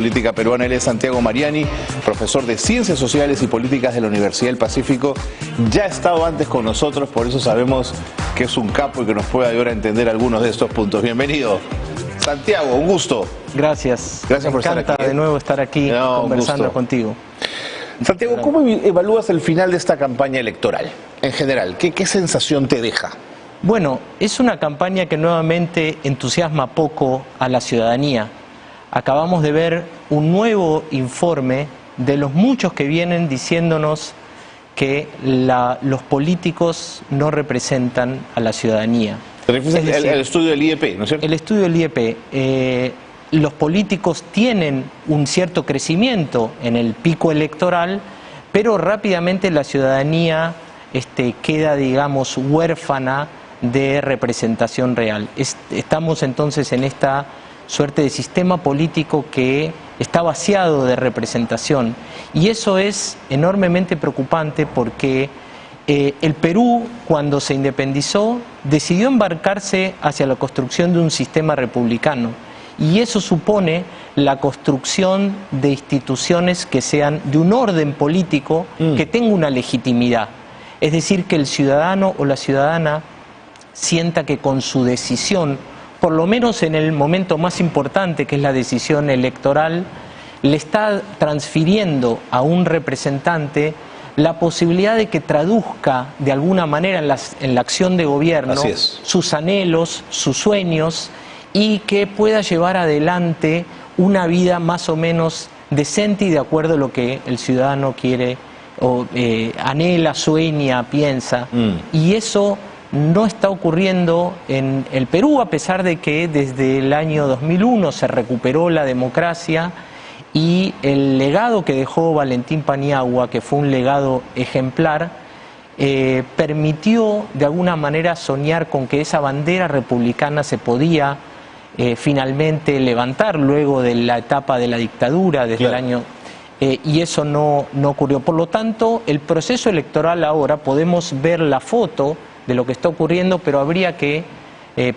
Política peruana. Él es Santiago Mariani, profesor de Ciencias Sociales y Políticas de la Universidad del Pacífico. Ya ha estado antes con nosotros, por eso sabemos que es un capo y que nos puede ayudar a entender algunos de estos puntos. Bienvenido, Santiago, un gusto. Gracias. Gracias por estar aquí. Me encanta de nuevo estar aquí conversando contigo. Santiago, ¿cómo evalúas el final de esta campaña electoral? En general, ¿qué sensación te deja? Bueno, es una campaña que nuevamente entusiasma poco a la ciudadanía. Acabamos de ver un nuevo informe de los muchos que vienen diciéndonos que los políticos no representan a la ciudadanía. ¿Te refieres al estudio del IEP, no es cierto? El estudio del IEP. Los políticos tienen un cierto crecimiento en el pico electoral, pero rápidamente la ciudadanía queda, digamos, huérfana de representación real. Estamos entonces en esta suerte de sistema político que está vaciado de representación, y eso es enormemente preocupante porque el Perú, cuando se independizó, decidió embarcarse hacia la construcción de un sistema republicano, y eso supone la construcción de instituciones que sean de un orden político que tenga una legitimidad, es decir, que el ciudadano o la ciudadana sienta que con su decisión, por lo menos en el momento más importante, que es la decisión electoral, le está transfiriendo a un representante la posibilidad de que traduzca de alguna manera en la acción de gobierno sus anhelos, sus sueños, y que pueda llevar adelante una vida más o menos decente y de acuerdo a lo que el ciudadano quiere, o anhela, sueña, piensa. Y eso no está ocurriendo en el Perú, a pesar de que desde el año 2001 se recuperó la democracia, y el legado que dejó Valentín Paniagua, que fue un legado ejemplar, permitió de alguna manera soñar con que esa bandera republicana se podía finalmente levantar luego de la etapa de la dictadura desde el año... y eso no ocurrió. Por lo tanto, el proceso electoral ahora, podemos ver la foto de lo que está ocurriendo, pero habría que,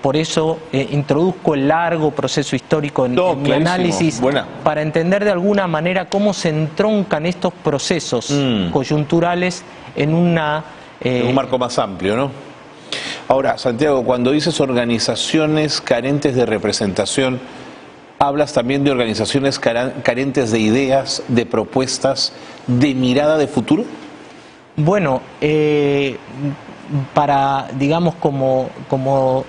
por eso introduzco el largo proceso histórico en mi análisis, para entender de alguna manera cómo se entroncan estos procesos coyunturales en un marco más amplio, ¿no? Ahora, Santiago, cuando dices organizaciones carentes de representación, ¿hablas también de organizaciones carentes de ideas, de propuestas, de mirada de futuro? Bueno, para, digamos, como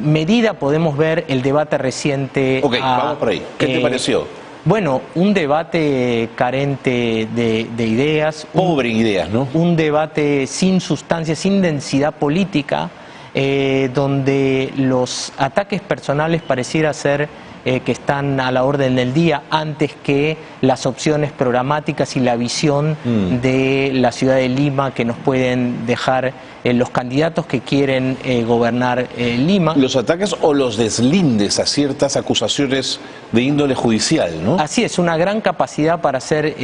medida podemos ver el debate reciente. Ok, vamos por ahí. ¿Qué te pareció? Bueno, un debate carente de ideas. Pobre en ideas, ¿no? Un debate sin sustancia, sin densidad política, donde los ataques personales pareciera ser que están a la orden del día antes que las opciones programáticas y la visión de la ciudad de Lima que nos pueden dejar los candidatos que quieren gobernar Lima. Los ataques o los deslindes a ciertas acusaciones de índole judicial, ¿no? Así es, una gran capacidad para hacer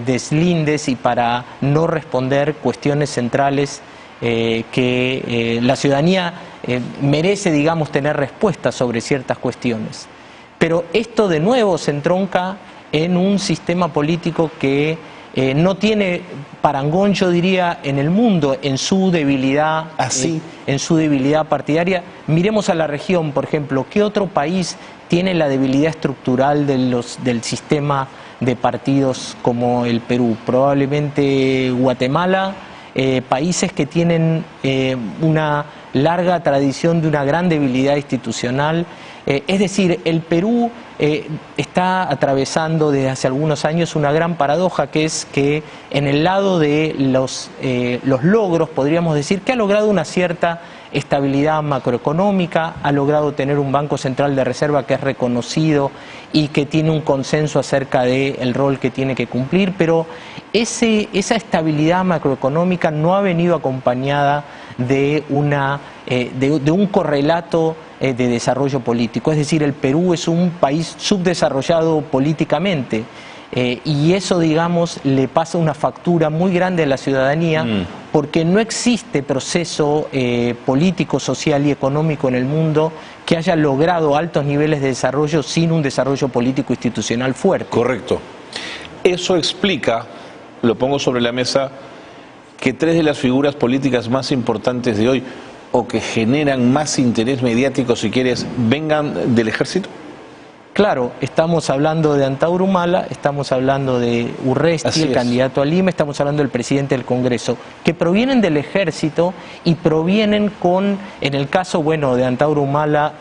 deslindes y para no responder cuestiones centrales que la ciudadanía merece, digamos, tener respuestas sobre ciertas cuestiones. Pero esto de nuevo se entronca en un sistema político que no tiene parangón, yo diría, en el mundo, en su debilidad, en su debilidad partidaria. Miremos a la región, por ejemplo. ¿Qué otro país tiene la debilidad estructural del sistema de partidos como el Perú? Probablemente Guatemala, países que tienen una larga tradición de una gran debilidad institucional. Es decir, el Perú está atravesando desde hace algunos años una gran paradoja, que es que en el lado de los logros, podríamos decir que ha logrado una cierta estabilidad macroeconómica, ha logrado tener un Banco Central de Reserva que es reconocido y que tiene un consenso acerca del rol que tiene que cumplir, pero esa estabilidad macroeconómica no ha venido acompañada de un correlato de desarrollo político. Es decir, el Perú es un país subdesarrollado políticamente, Y eso, digamos, le pasa una factura muy grande a la ciudadanía, porque no existe proceso político, social y económico en el mundo que haya logrado altos niveles de desarrollo sin un desarrollo político institucional fuerte. Correcto. Eso explica, lo pongo sobre la mesa, que tres de las figuras políticas más importantes de hoy, o que generan más interés mediático, si quieres, vengan del ejército. Claro, estamos hablando de Antauro Humala, estamos hablando de Urresti, el candidato a Lima, estamos hablando del presidente del Congreso, que provienen del ejército y provienen con, en el caso, bueno, de Antauro Humala,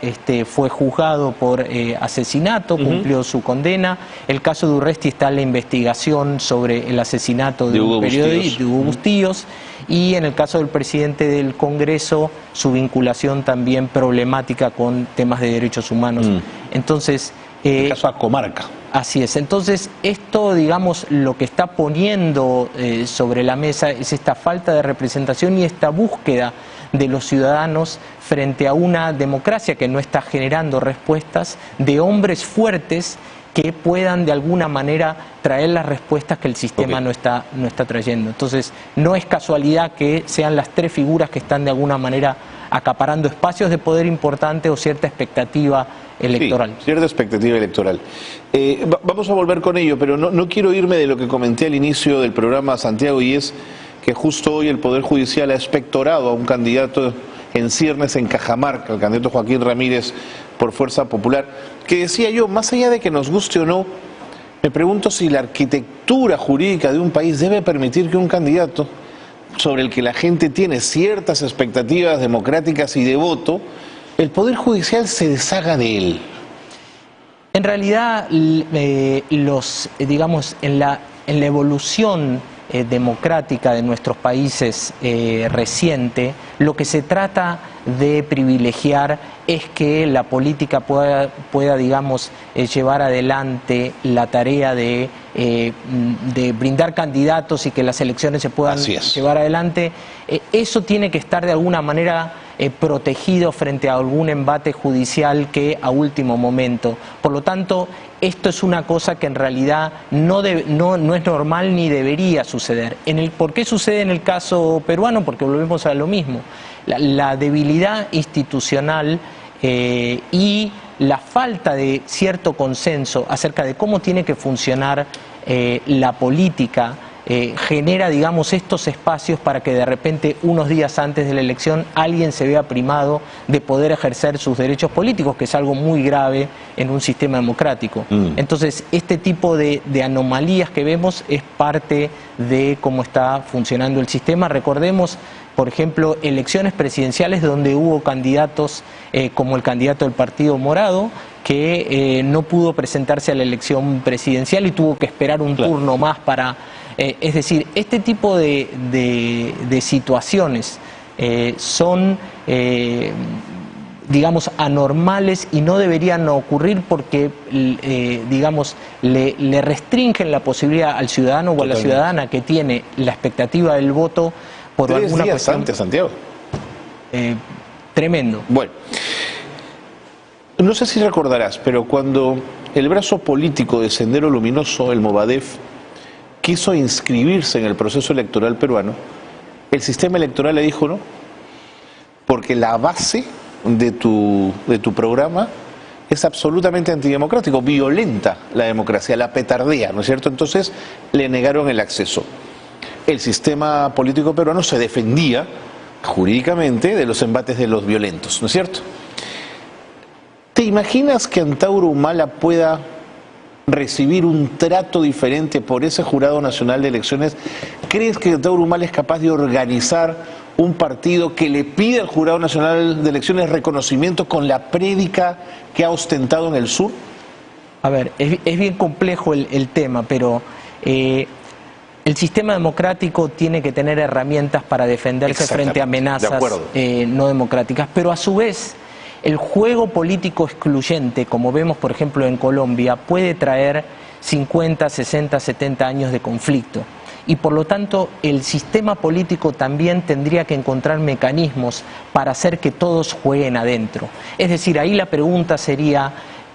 fue juzgado por asesinato, cumplió su condena. El caso de Urresti está en la investigación sobre el asesinato de un periodista, de Hugo Bustíos. Y en el caso del presidente del Congreso, su vinculación también problemática con temas de derechos humanos. Entonces, el caso a Comarca. Así es. Entonces, esto, digamos, lo que está poniendo sobre la mesa es esta falta de representación y esta búsqueda de los ciudadanos frente a una democracia que no está generando respuestas, de hombres fuertes que puedan de alguna manera traer las respuestas que el sistema no está trayendo. Entonces, no es casualidad que sean las tres figuras que están de alguna manera acaparando espacios de poder importante o cierta expectativa electoral. Sí, cierta expectativa electoral. Vamos a volver con ello, pero no quiero irme de lo que comenté al inicio del programa, Santiago, y es que justo hoy el Poder Judicial ha expectorado a un candidato en ciernes en Cajamarca, el candidato Joaquín Ramírez por Fuerza Popular, que decía yo, más allá de que nos guste o no, me pregunto si la arquitectura jurídica de un país debe permitir que un candidato sobre el que la gente tiene ciertas expectativas democráticas y de voto, el Poder Judicial se deshaga de él. En realidad, digamos, en la evolución democrática de nuestros países reciente, lo que se trata de privilegiar es que la política pueda digamos, llevar adelante la tarea de brindar candidatos y que las elecciones se puedan llevar adelante. Eso tiene que estar de alguna manera protegido frente a algún embate judicial que a último momento. Por lo tanto, esto es una cosa que en realidad no es normal ni debería suceder. ¿Por qué sucede en el caso peruano? Porque volvemos a lo mismo. La debilidad institucional y la falta de cierto consenso acerca de cómo tiene que funcionar la política genera, digamos, estos espacios para que de repente, unos días antes de la elección, alguien se vea primado de poder ejercer sus derechos políticos, que es algo muy grave en un sistema democrático. Entonces, este tipo de anomalías que vemos es parte de cómo está funcionando el sistema. Recordemos, por ejemplo, elecciones presidenciales donde hubo candidatos como el candidato del Partido Morado, que no pudo presentarse a la elección presidencial y tuvo que esperar un turno más para... es decir, este tipo de situaciones son, digamos, anormales y no deberían ocurrir porque, digamos, le restringen la posibilidad al ciudadano o a la ciudadana que tiene la expectativa del voto por alguna cuestión. Antes, Santiago. Tremendo. Bueno, no sé si recordarás, pero cuando el brazo político de Sendero Luminoso, el Movadef, quiso inscribirse en el proceso electoral peruano, el sistema electoral le dijo no, porque la base de tu programa es absolutamente antidemocrático, violenta la democracia, la petardea, ¿no es cierto? Entonces le negaron el acceso. El sistema político peruano se defendía jurídicamente de los embates de los violentos, ¿no es cierto? ¿Te imaginas que Antauro Humala pueda recibir un trato diferente por ese Jurado Nacional de Elecciones? ¿Crees que Antauro Humala es capaz de organizar un partido que le pide al Jurado Nacional de Elecciones reconocimiento con la prédica que ha ostentado en el sur? A ver, es bien complejo el tema, pero el sistema democrático tiene que tener herramientas para defenderse frente a amenazas no democráticas, pero a su vez el juego político excluyente, como vemos por ejemplo en Colombia, puede traer 50, 60, 70 años de conflicto. Y por lo tanto el sistema político también tendría que encontrar mecanismos para hacer que todos jueguen adentro. Es decir, ahí la pregunta sería,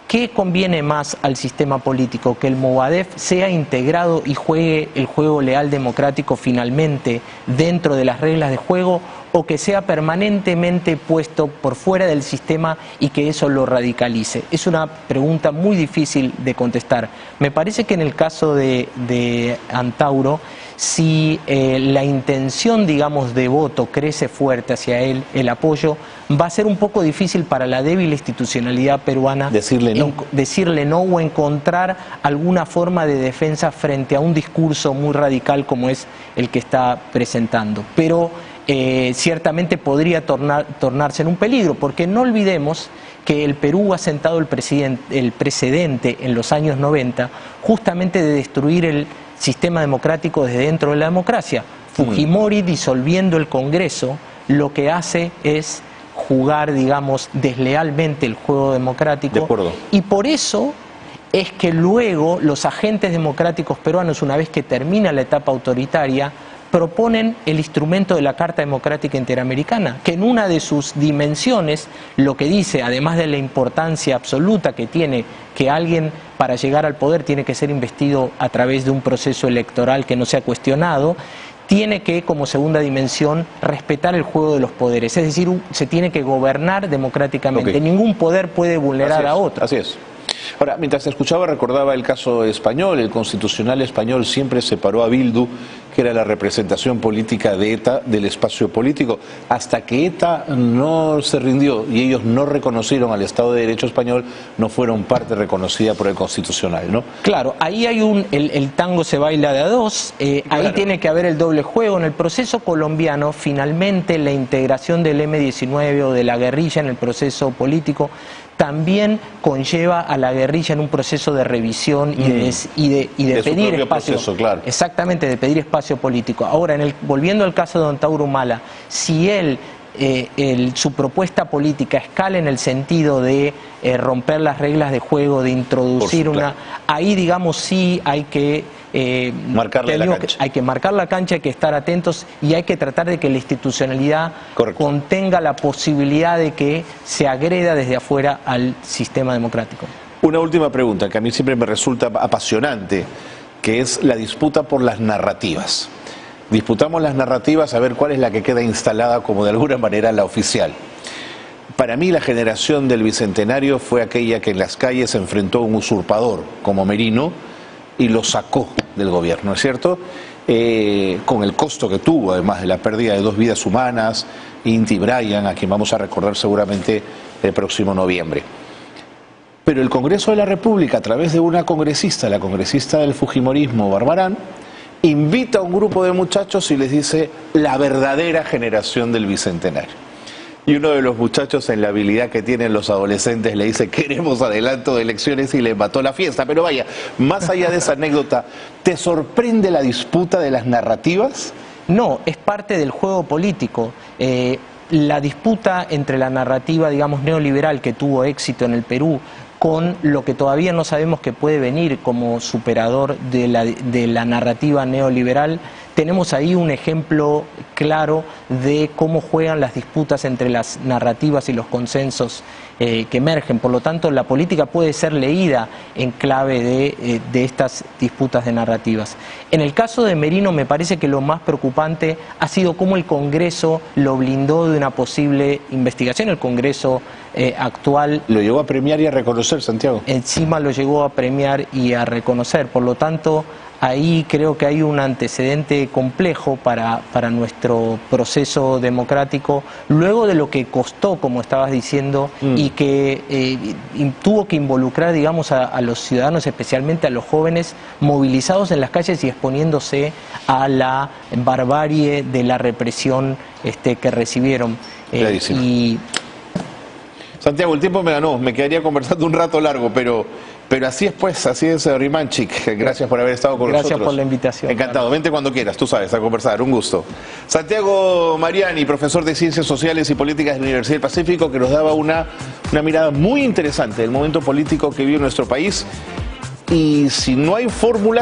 ¿Qué conviene más al sistema político? ¿Que el Movadef sea integrado y juegue el juego leal democrático finalmente dentro de las reglas de juego, o que sea permanentemente puesto por fuera del sistema y que eso lo radicalice? Es una pregunta muy difícil de contestar. Me parece que en el caso de Antauro, si la intención, digamos, de voto crece fuerte hacia él, el apoyo, va a ser un poco difícil para la débil institucionalidad peruana decirle no o encontrar alguna forma de defensa frente a un discurso muy radical como es el que está presentando. Pero ciertamente podría tornarse en un peligro, porque no olvidemos que el Perú ha sentado el precedente en los años 90 justamente de destruir el sistema democrático desde dentro de la democracia. Fujimori, disolviendo el Congreso, lo que hace es jugar, digamos, deslealmente el juego democrático. De acuerdo. Y por eso es que luego los agentes democráticos peruanos, una vez que termina la etapa autoritaria, proponen el instrumento de la Carta Democrática Interamericana, que en una de sus dimensiones lo que dice, además de la importancia absoluta que tiene que alguien para llegar al poder tiene que ser investido a través de un proceso electoral que no sea cuestionado, tiene que, como segunda dimensión, respetar el juego de los poderes, es decir, se tiene que gobernar democráticamente. Okay. Ningún poder puede vulnerar a otro. Así es. Ahora, mientras te escuchaba recordaba el caso español. El Constitucional español siempre separó a Bildu, que era la representación política de ETA, del espacio político, hasta que ETA no se rindió y ellos no reconocieron al Estado de Derecho español, no fueron parte reconocida por el Constitucional, ¿no? Claro, ahí hay el tango se baila de a dos, claro. Ahí tiene que haber el doble juego. En el proceso colombiano, finalmente la integración del M-19 o de la guerrilla en el proceso político también conlleva a la guerrilla en un proceso de revisión y de pedir espacio. Proceso, claro. Exactamente, de pedir espacio político. Ahora, volviendo al caso de Antauro Humala, si él, su propuesta política escala en el sentido de romper las reglas de juego, de introducir una... Ahí, digamos, sí hay que... hay que marcar la cancha, hay que estar atentos y hay que tratar de que la institucionalidad contenga la posibilidad de que se agreda desde afuera al sistema democrático. Una última pregunta que a mí siempre me resulta apasionante, que es la disputa por las narrativas. Disputamos las narrativas a ver cuál es la que queda instalada como de alguna manera la oficial. Para mí la generación del Bicentenario fue aquella que en las calles enfrentó a un usurpador como Merino y lo sacó del gobierno, ¿no es cierto? Con el costo que tuvo, además de la pérdida de 2 vidas humanas, Inti Bryan, a quien vamos a recordar seguramente el próximo noviembre. Pero el Congreso de la República, a través de una congresista, la congresista del Fujimorismo, Barbarán, invita a un grupo de muchachos y les dice la verdadera generación del Bicentenario. Y uno de los muchachos, en la habilidad que tienen los adolescentes, le dice: queremos adelanto de elecciones, y le mató la fiesta. Pero vaya, más allá de esa anécdota, ¿te sorprende la disputa de las narrativas? No, es parte del juego político. La disputa entre la narrativa, digamos, neoliberal que tuvo éxito en el Perú con lo que todavía no sabemos que puede venir como superador de la narrativa neoliberal. Tenemos ahí un ejemplo claro de cómo juegan las disputas entre las narrativas y los consensos que emergen. Por lo tanto, la política puede ser leída en clave de estas disputas de narrativas. En el caso de Merino, me parece que lo más preocupante ha sido cómo el Congreso lo blindó de una posible investigación. El Congreso actual... Lo llegó a premiar y a reconocer, Santiago. Encima lo llegó a premiar y a reconocer. Por lo tanto, ahí creo que hay un antecedente complejo para nuestro proceso democrático, luego de lo que costó, como estabas diciendo, y que tuvo que involucrar, digamos, a los ciudadanos, especialmente a los jóvenes, movilizados en las calles y exponiéndose a la barbarie de la represión que recibieron. Santiago, el tiempo me ganó, me quedaría conversando un rato largo, pero así es, pues, así es, Rimanchik. Gracias por haber estado con nosotros. Gracias por la invitación. Encantado, vente cuando quieras, tú sabes, a conversar, un gusto. Santiago Mariani, profesor de Ciencias Sociales y Políticas de la Universidad del Pacífico, que nos daba una mirada muy interesante del momento político que vive nuestro país. Y si no hay fórmulas,